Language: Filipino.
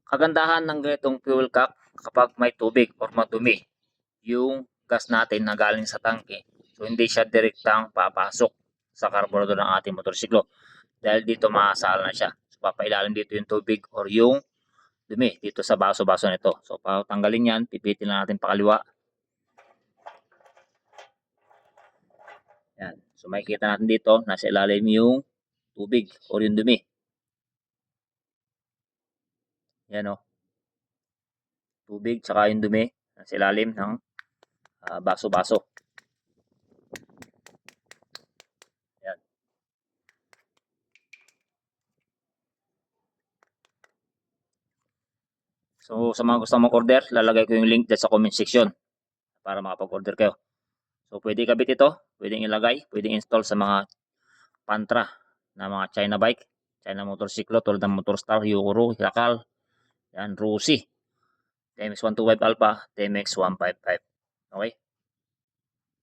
Kagandahan ng ganitong fuel cap kapag may tubig or madumi yung gas natin na galing sa tangke. So hindi siya direktang papasok sa karburador ng ating motorsiklo. Dahil dito maasala na siya. So papailalim dito yung tubig or yung dumi dito sa baso-baso nito. So patanggalin yan, pipitin na natin pakaliwa. Yan. So makikita natin dito, nasa ilalim yung tubig or yung dumi. Yan o. Tubig tsaka yung dumi nasa ilalim ng baso-baso. Yan. So sa mga gusto mag-order, lalagay ko yung link dyan sa comment section para makapag-order kayo. So pwede kabit ito, pwedeng ilagay, pwedeng install sa mga pantra na mga China bike, China motorsiklo tulad ng Motorstar, Yukuro, Yakal, yan, Rusi, TMX 125 Alpha, TMX 155. Okay?